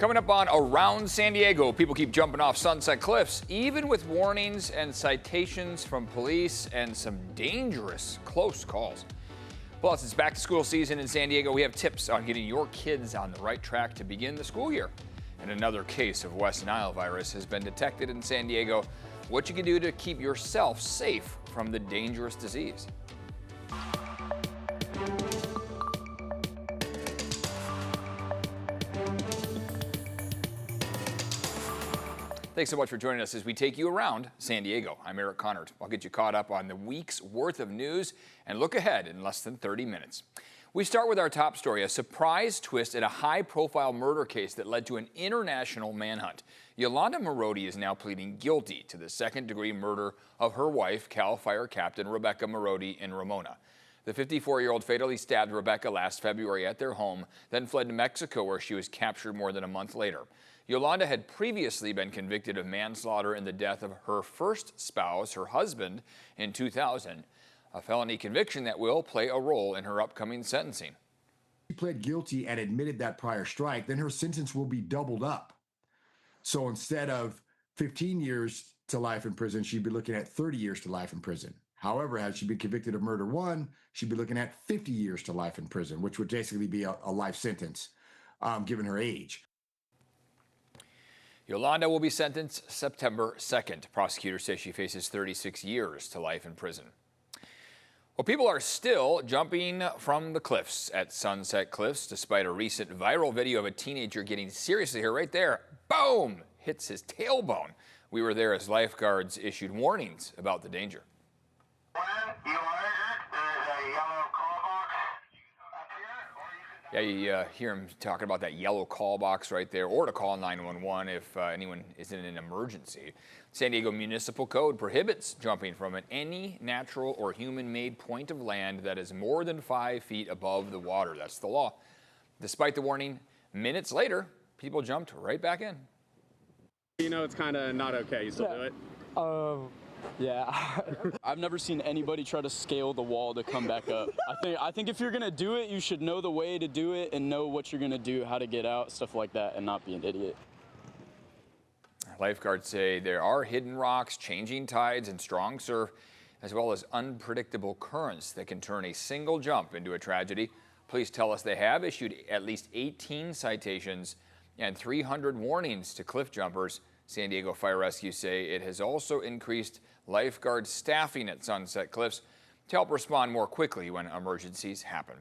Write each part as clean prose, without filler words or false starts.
Coming up on Around San Diego, people keep jumping off Sunset Cliffs, even with warnings and citations from police and some dangerous close calls. Plus, it's back to school season in San Diego. We have tips on getting your kids on the right track to begin the school year. And another case of West Nile virus has been detected in San Diego. What you can do to keep yourself safe from the dangerous disease. Thanks so much for joining us as we take you around San Diego. I'm Eric Connard. I'll get you caught up on the week's worth of news and look ahead in less than 30 minutes. We start with our top story, a surprise twist in a high-profile murder case that led to an international manhunt. Yolanda Marodi is now pleading guilty to the second-degree murder of her wife, Cal Fire Captain Rebecca Marodi in Ramona. The 54-year-old fatally stabbed Rebecca last February at their home, then fled to Mexico where she was captured more than a month later. Yolanda had previously been convicted of manslaughter in the death of her first spouse, her husband, in 2000, a felony conviction that will play a role in her upcoming sentencing. She pled guilty and admitted that prior strike, then her sentence will be doubled up. So instead of 15 years to life in prison, she'd be looking at 30 years to life in prison. However, had she been convicted of murder one, she'd be looking at 50 years to life in prison, which would basically be a life sentence, given her age. Yolanda will be sentenced September 2nd. Prosecutors say she faces 36 years to life in prison. Well, people are still jumping from the cliffs at Sunset Cliffs, despite a recent viral video of a teenager getting seriously hurt right there. Boom! Hits his tailbone. We were there as lifeguards issued warnings about the danger. Yeah, you hear him talking about that yellow call box right there, or to call 911 if anyone is in an emergency. San Diego Municipal Code prohibits jumping from any natural or human-made point of land that is more than 5 feet above the water. That's the law. Despite the warning, minutes later, people jumped right back in. You know, it's kind of not okay. You still do it? Yeah. I've never seen anybody try to scale the wall to come back up. I think if you're gonna do it, you should know the way to do it and know what you're gonna do, how to get out, stuff like that, and not be an idiot. Lifeguards say there are hidden rocks, changing tides, and strong surf, as well as unpredictable currents that can turn a single jump into a tragedy. Police tell us they have issued at least 18 citations and 300 warnings to cliff jumpers. San Diego Fire Rescue say it has also increased lifeguard staffing at Sunset Cliffs to help respond more quickly when emergencies happen.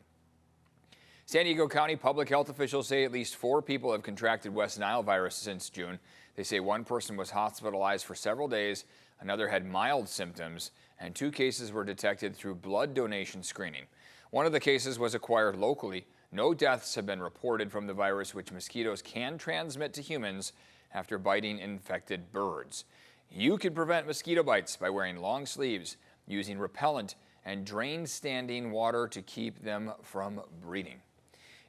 San Diego County public health officials say at least 4 people have contracted West Nile virus since June. They say one person was hospitalized for several days, another had mild symptoms, and 2 cases were detected through blood donation screening. One of the cases was acquired locally. No deaths have been reported from the virus, which mosquitoes can transmit to humans after biting infected birds. You can prevent mosquito bites by wearing long sleeves, using repellent, and drain standing water to keep them from breeding.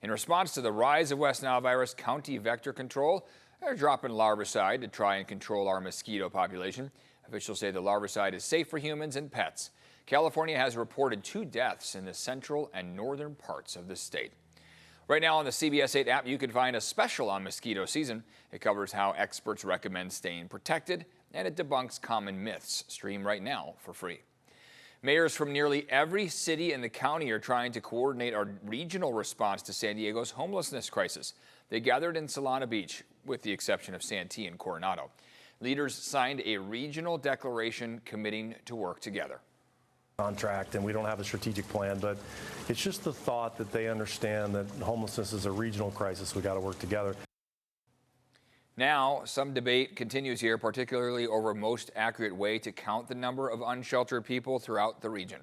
In response to the rise of West Nile virus, County Vector Control are dropping larvicide to try and control our mosquito population. Officials say the larvicide is safe for humans and pets. California has reported 2 deaths in the central and northern parts of the state. Right now on the CBS 8 app, you can find a special on mosquito season. It covers how experts recommend staying protected, and it debunks common myths. Stream right now for free. Mayors from nearly every city in the county are trying to coordinate a regional response to San Diego's homelessness crisis. They gathered in Solana Beach, with the exception of Santee and Coronado. Leaders signed a regional declaration committing to work together. Contract, and we don't have a strategic plan, but it's just the thought that they understand that homelessness is a regional crisis. We got to work together. Now, some debate continues here, particularly over most accurate way to count the number of unsheltered people throughout the region.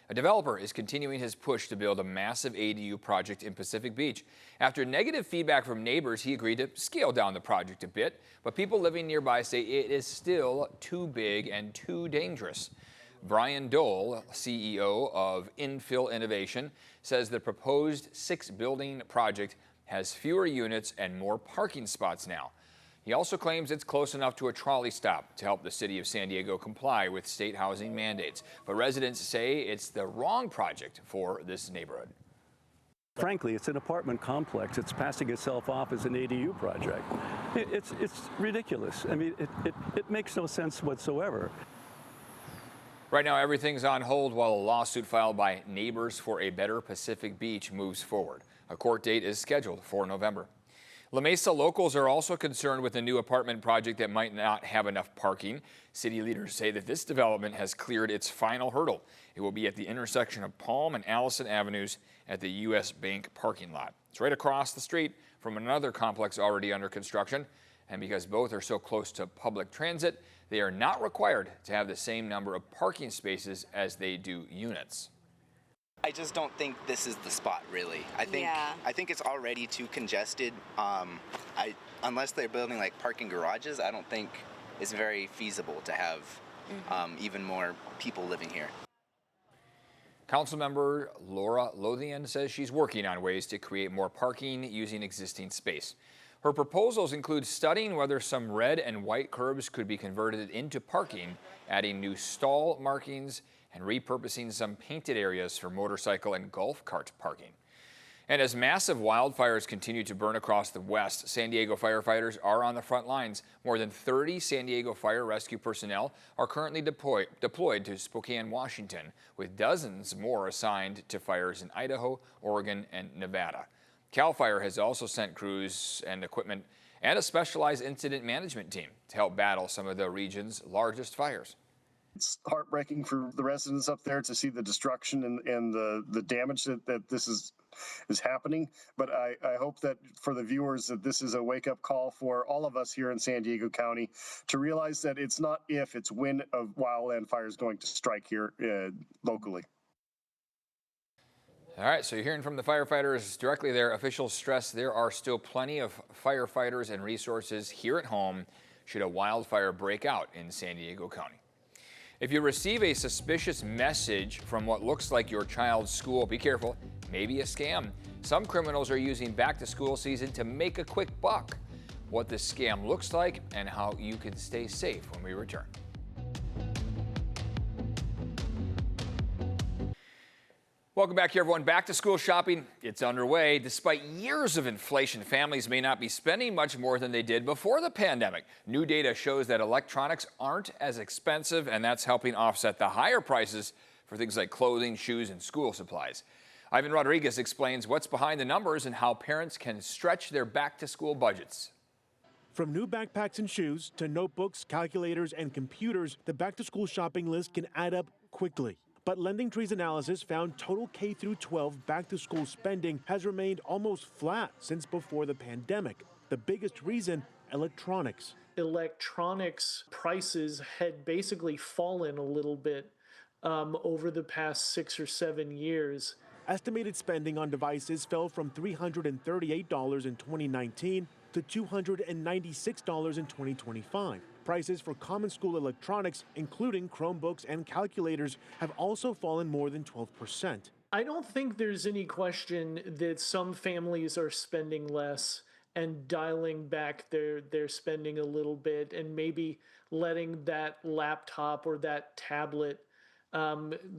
A developer is continuing his push to build a massive ADU project in Pacific Beach. After negative feedback from neighbors, he agreed to scale down the project a bit, but people living nearby say it is still too big and too dangerous. Brian Dole, CEO of Infill Innovation, says the proposed 6-building project has fewer units and more parking spots now. He also claims it's close enough to a trolley stop to help the city of San Diego comply with state housing mandates. But residents say it's the wrong project for this neighborhood. Frankly, it's an apartment complex. It's passing itself off as an ADU project. It's ridiculous. I mean, it makes no sense whatsoever. Right now, everything's on hold while a lawsuit filed by Neighbors for a Better Pacific Beach moves forward. A court date is scheduled for November. La Mesa locals are also concerned with a new apartment project that might not have enough parking. City leaders say that this development has cleared its final hurdle. It will be at the intersection of Palm and Allison Avenues at the U.S. Bank parking lot. It's right across the street from another complex already under construction. And because both are so close to public transit, they are not required to have the same number of parking spaces as they do units. I just don't think this is the spot, really. I think it's already too congested. Unless they're building like parking garages, I don't think it's very feasible to have even more people living here. Councilmember Laura Lothian says she's working on ways to create more parking using existing space. Her proposals include studying whether some red and white curbs could be converted into parking, adding new stall markings, and repurposing some painted areas for motorcycle and golf cart parking. And as massive wildfires continue to burn across the West, San Diego firefighters are on the front lines. More than 30 San Diego fire rescue personnel are currently deployed to Spokane, Washington, with dozens more assigned to fires in Idaho, Oregon, and Nevada. CAL FIRE has also sent crews and equipment and a specialized incident management team to help battle some of the region's largest fires. It's heartbreaking for the residents up there to see the destruction and the damage that this is happening. But I hope that for the viewers that this is a wake-up call for all of us here in San Diego County to realize that it's not if, it's when a wildland fire is going to strike here locally. All right, so you're hearing from the firefighters directly there. Officials stress there are still plenty of firefighters and resources here at home should a wildfire break out in San Diego County. If you receive a suspicious message from what looks like your child's school, be careful, maybe a scam. Some criminals are using back-to-school season to make a quick buck. What this scam looks like and how you can stay safe when we return. Welcome back here, everyone. Back to school shopping, it's underway. Despite years of inflation, families may not be spending much more than they did before the pandemic. New data shows that electronics aren't as expensive, and that's helping offset the higher prices for things like clothing, shoes, and school supplies. Ivan Rodriguez explains what's behind the numbers and how parents can stretch their back-to-school budgets. From new backpacks and shoes to notebooks, calculators, and computers, the back-to-school shopping list can add up quickly. But LendingTree's analysis found total K-12 back-to-school spending has remained almost flat since before the pandemic. The biggest reason, electronics. Electronics prices had basically fallen a little bit over the past 6 or 7 years. Estimated spending on devices fell from $338 in 2019 to $296 in 2025. Prices for common school electronics, including Chromebooks and calculators, have also fallen more than 12%. I don't think there's any question that some families are spending less and dialing back their spending a little bit and maybe letting that laptop or that tablet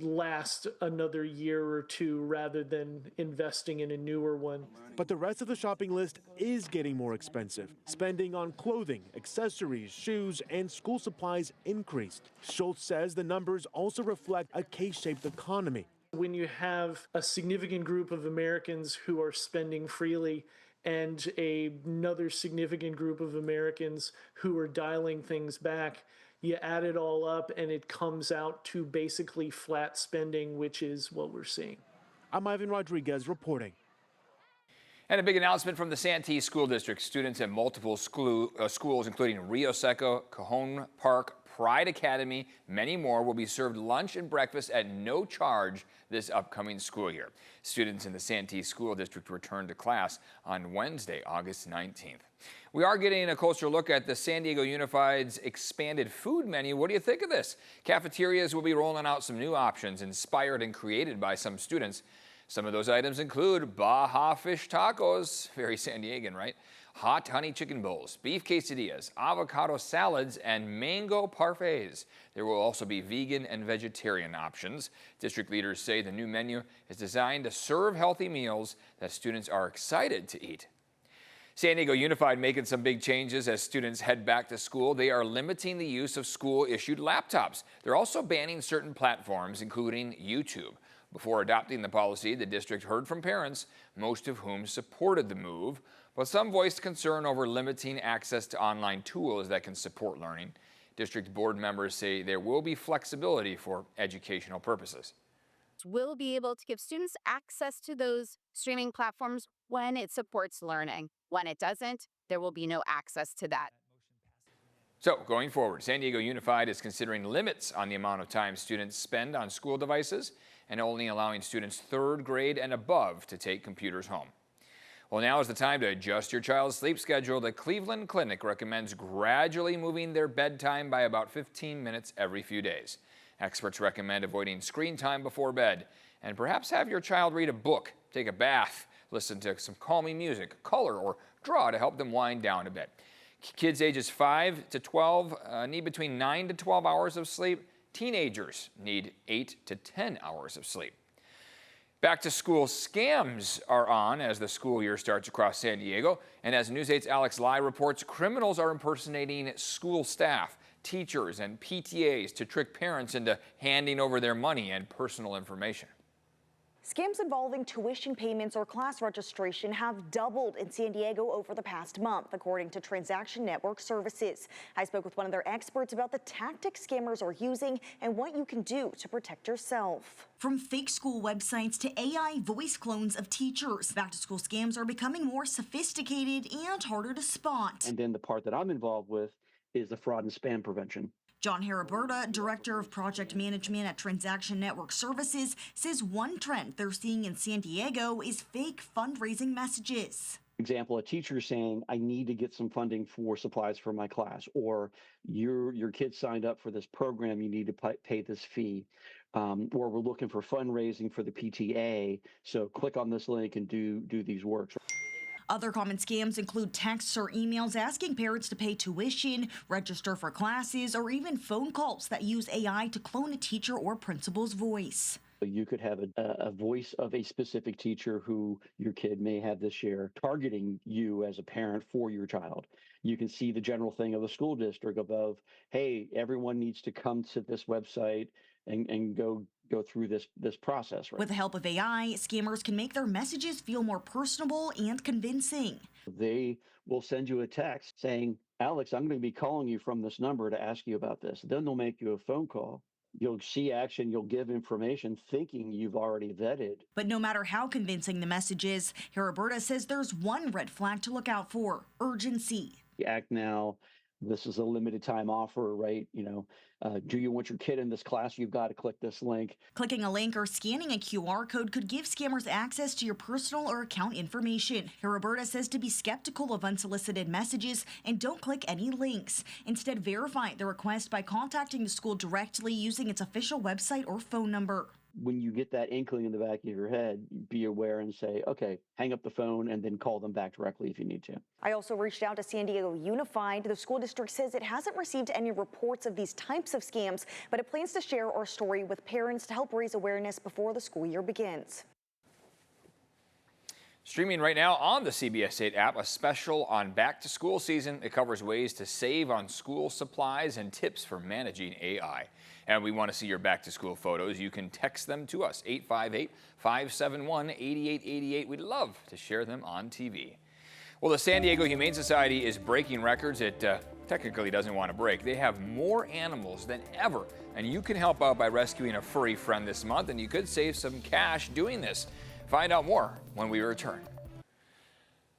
last another year or two rather than investing in a newer one. But the rest of the shopping list is getting more expensive. Spending on clothing, accessories, shoes, and school supplies increased. Schultz says the numbers also reflect a K-shaped economy. When you have a significant group of Americans who are spending freely and another significant group of Americans who are dialing things back, you add it all up and it comes out to basically flat spending, which is what we're seeing. I'm Ivan Rodriguez reporting. And a big announcement from the Santee School District. Students at multiple schools, including Rio Seco, Cajon Park, Pride Academy, many more, will be served lunch and breakfast at no charge this upcoming school year. Students in the Santee School District return to class on Wednesday, August 19th. We are getting a closer look at the San Diego Unified's expanded food menu. What do you think of this? Cafeterias will be rolling out some new options inspired and created by some students. Some of those items include Baja fish tacos, very San Diegan, right? Hot honey chicken bowls, beef quesadillas, avocado salads, and mango parfaits. There will also be vegan and vegetarian options. District leaders say the new menu is designed to serve healthy meals that students are excited to eat. San Diego Unified making some big changes as students head back to school. They are limiting the use of school-issued laptops. They're also banning certain platforms, including YouTube. Before adopting the policy, the district heard from parents, most of whom supported the move, but some voiced concern over limiting access to online tools that can support learning. District board members say there will be flexibility for educational purposes. We'll be able to give students access to those streaming platforms when it supports learning. When it doesn't, there will be no access to that. So going forward, San Diego Unified is considering limits on the amount of time students spend on school devices and only allowing students third grade and above to take computers home. Well, now is the time to adjust your child's sleep schedule. The Cleveland Clinic recommends gradually moving their bedtime by about 15 minutes every few days. Experts recommend avoiding screen time before bed and perhaps have your child read a book, take a bath, listen to some calming music, color, or draw to help them wind down a bit. Kids ages 5 to 12 need between 9 to 12 hours of sleep. Teenagers need 8 to 10 hours of sleep. Back to school scams are on as the school year starts across San Diego. And as News 8's Alex Lai reports, criminals are impersonating school staff, teachers, and PTAs to trick parents into handing over their money and personal information. Scams involving tuition payments or class registration have doubled in San Diego over the past month, according to Transaction Network Services. I spoke with one of their experts about the tactics scammers are using and what you can do to protect yourself. From fake school websites to AI voice clones of teachers, back-to-school scams are becoming more sophisticated and harder to spot. And then the part that I'm involved with is the fraud and spam prevention. John Haraberta, Director of Project Management at Transaction Network Services, says one trend they're seeing in San Diego is fake fundraising messages. Example, a teacher saying, I need to get some funding for supplies for my class, or your kid signed up for this program, you need to pay this fee, or we're looking for fundraising for the PTA, so click on this link and do these works. Other common scams include texts or emails asking parents to pay tuition, register for classes, or even phone calls that use AI to clone a teacher or principal's voice. You could have a voice of a specific teacher who your kid may have this year targeting you as a parent for your child. You can see the general thing of a school district above, hey, everyone needs to come to this website and go through this process. Right? With the help of AI, scammers can make their messages feel more personable and convincing. They will send you a text saying, Alex, I'm going to be calling you from this number to ask you about this. Then they'll make you a phone call. You'll see action, you'll give information thinking you've already vetted. But no matter how convincing the message is, Haraberta says there's one red flag to look out for: urgency. Act now. This is a limited time offer, right? Do you want your kid in this class? You've got to click this link. Clicking a link or scanning a QR code could give scammers access to your personal or account information. Haraberta says to be skeptical of unsolicited messages and don't click any links. Instead, verify the request by contacting the school directly using its official website or phone number. When you get that inkling in the back of your head, be aware and say, okay, hang up the phone and then call them back directly if you need to. I also reached out to San Diego Unified. The school district says it hasn't received any reports of these types of scams, but it plans to share our story with parents to help raise awareness before the school year begins. Streaming right now on the CBS 8 app, a special on back to school season. It covers ways to save on school supplies and tips for managing AI. And we want to see your back to school photos. You can text them to us, 858-571-8888. We'd love to share them on TV. Well, the San Diego Humane Society is breaking records it technically doesn't want to break. They have more animals than ever, and you can help out by rescuing a furry friend this month, and you could save some cash doing this. Find out more when we return.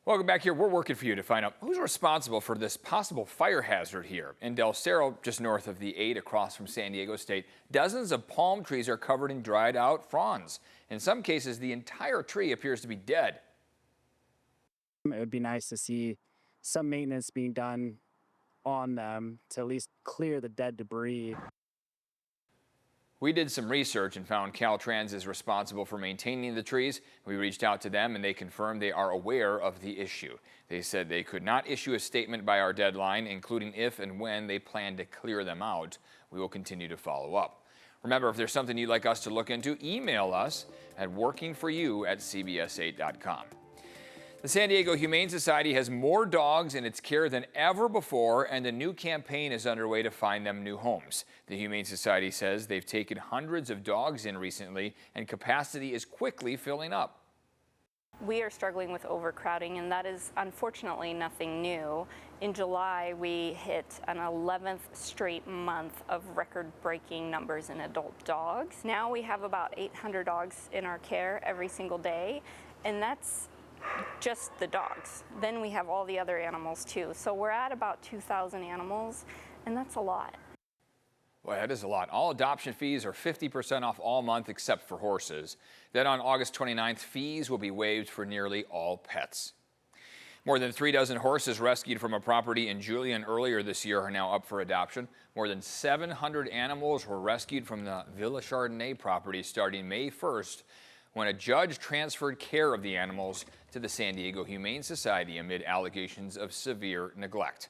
Welcome back here. We're working for you to find out who's responsible for this possible fire hazard here. In Del Cerro, just north of the 8 across from San Diego State, dozens of palm trees are covered in dried out fronds. In some cases, the entire tree appears to be dead. It would be nice to see some maintenance being done on them to at least clear the dead debris. We did some research and found Caltrans is responsible for maintaining the trees. We reached out to them and they confirmed they are aware of the issue. They said they could not issue a statement by our deadline, including if and when they plan to clear them out. We will continue to follow up. Remember, if there's something you'd like us to look into, email us at workingforyou@cbs8.com. The San Diego Humane Society has more dogs in its care than ever before, and a new campaign is underway to find them new homes. The Humane Society says they've taken hundreds of dogs in recently, and capacity is quickly filling up. We are struggling with overcrowding, and that is unfortunately nothing new. In July, we hit an 11th straight month of record-breaking numbers in adult dogs. Now we have about 800 dogs in our care every single day, and that's just the dogs. Then we have all the other animals too. So we're at about 2,000 animals, and that's a lot. Well, that is a lot. All adoption fees are 50% off all month except for horses. Then on August 29th, fees will be waived for nearly all pets. More than 3 dozen horses rescued from a property in Julian earlier this year are now up for adoption. More than 700 animals were rescued from the Villa Chardonnay property starting May 1st, when a judge transferred care of the animals to the San Diego Humane Society amid allegations of severe neglect.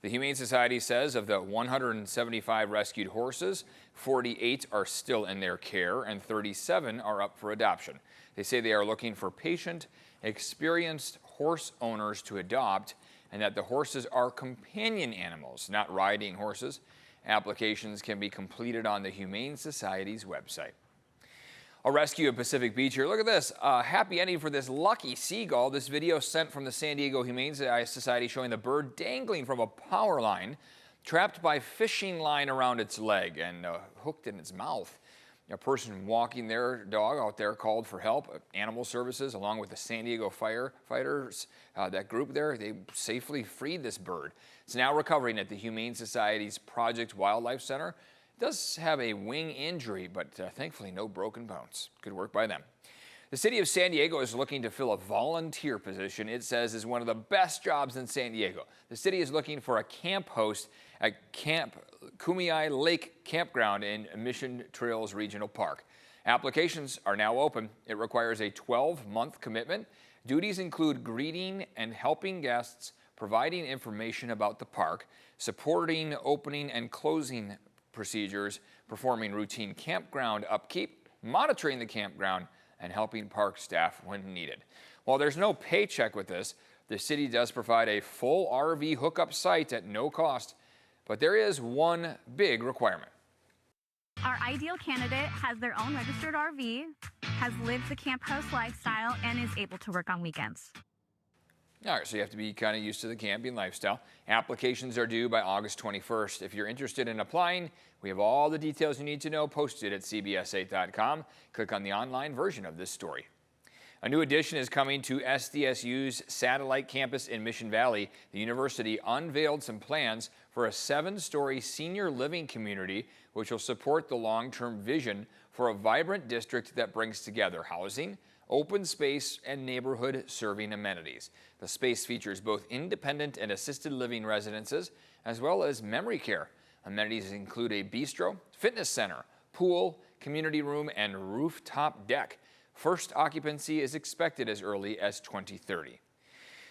The Humane Society says of the 175 rescued horses, 48 are still in their care and 37 are up for adoption. They say they are looking for patient, experienced horse owners to adopt, and that the horses are companion animals, not riding horses. Applications can be completed on the Humane Society's website. A rescue at Pacific Beach here. Look at this. Happy ending for this lucky seagull. This video sent from the San Diego Humane Society showing the bird dangling from a power line, trapped by fishing line around its leg and hooked in its mouth. A person walking their dog out there called for help. Animal Services, along with the San Diego Firefighters, that group there, they safely freed this bird. It's now recovering at the Humane Society's Project Wildlife Center. Does have a wing injury, but thankfully no broken bones. Good work by them. The city of San Diego is looking to fill a volunteer position it says is one of the best jobs in San Diego. The city is looking for a camp host at Camp Kumeyaay Lake Campground in Mission Trails Regional Park. Applications are now open. It requires a 12-month commitment. Duties include greeting and helping guests, providing information about the park, supporting opening and closing procedures, performing routine campground upkeep, monitoring the campground, and helping park staff when needed. While there's no paycheck with this, the city does provide a full RV hookup site at no cost, but there is one big requirement. Our ideal candidate has their own registered RV, has lived the camp host lifestyle, and is able to work on weekends. All right, so you have to be kind of used to the camping lifestyle. Applications are due by August 21st. If you're interested in applying, we have all the details you need to know posted at cbs8.com. Click on the online version of this story. A new addition is coming to SDSU's satellite campus in Mission Valley. The university unveiled some plans for a 7-story senior living community, which will support the long-term vision for a vibrant district that brings together housing, open space, and neighborhood serving amenities. The space features both independent and assisted living residences, as well as memory care. Amenities include a bistro, fitness center, pool, community room, and rooftop deck. First occupancy is expected as early as 2030.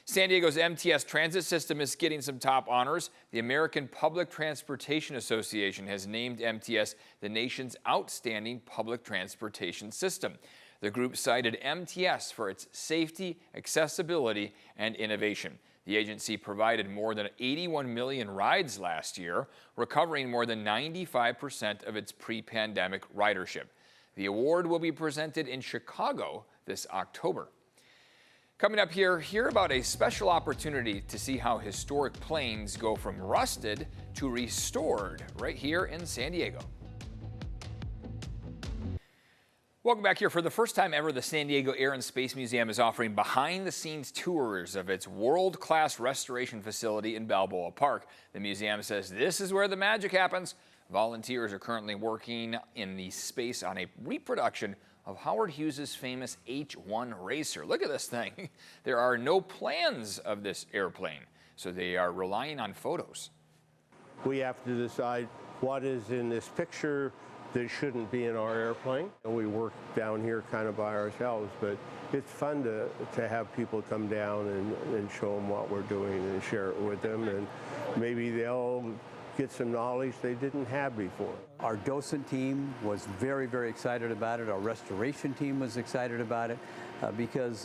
San Diego's MTS transit system is getting some top honors. The American Public Transportation Association has named MTS the nation's outstanding public transportation system. The group cited MTS for its safety, accessibility, and innovation. The agency provided more than 81 million rides last year, recovering more than 95% of its pre-pandemic ridership. The award will be presented in Chicago this October. Coming up here, hear about a special opportunity to see how historic planes go from rusted to restored right here in San Diego. Welcome back here. For the first time ever, the San Diego Air and Space Museum is offering behind-the-scenes tours of its world-class restoration facility in Balboa Park. The museum says this is where the magic happens. Volunteers are currently working in the space on a reproduction of Howard Hughes' famous H-1 racer. Look at this thing. There are no plans of this airplane, so they are relying on photos. We have to decide what is in this picture that shouldn't be in our airplane. We work down here kind of by ourselves, but it's fun to have people come down and show them what we're doing and share it with them, and maybe they'll get some knowledge they didn't have before. Our docent team was very, very excited about it. Our restoration team was excited about it because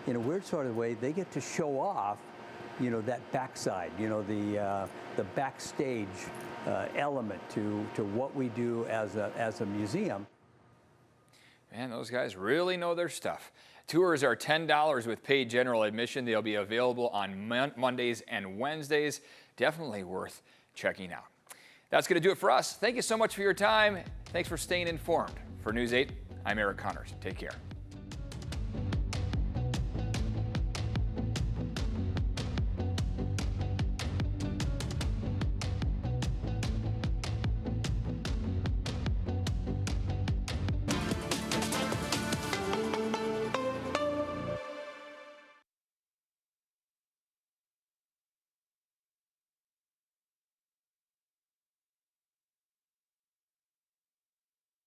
in a weird sort of way, they get to show off, you know, that backside, you know, the backstage element to what we do as a museum. Man, those guys really know their stuff. Tours are $10 with paid general admission. They'll be available on Mondays and Wednesdays. Definitely worth checking out. That's going to do it for us. Thank you so much for your time. Thanks for staying informed. For News 8, I'm Eric Connors. Take care.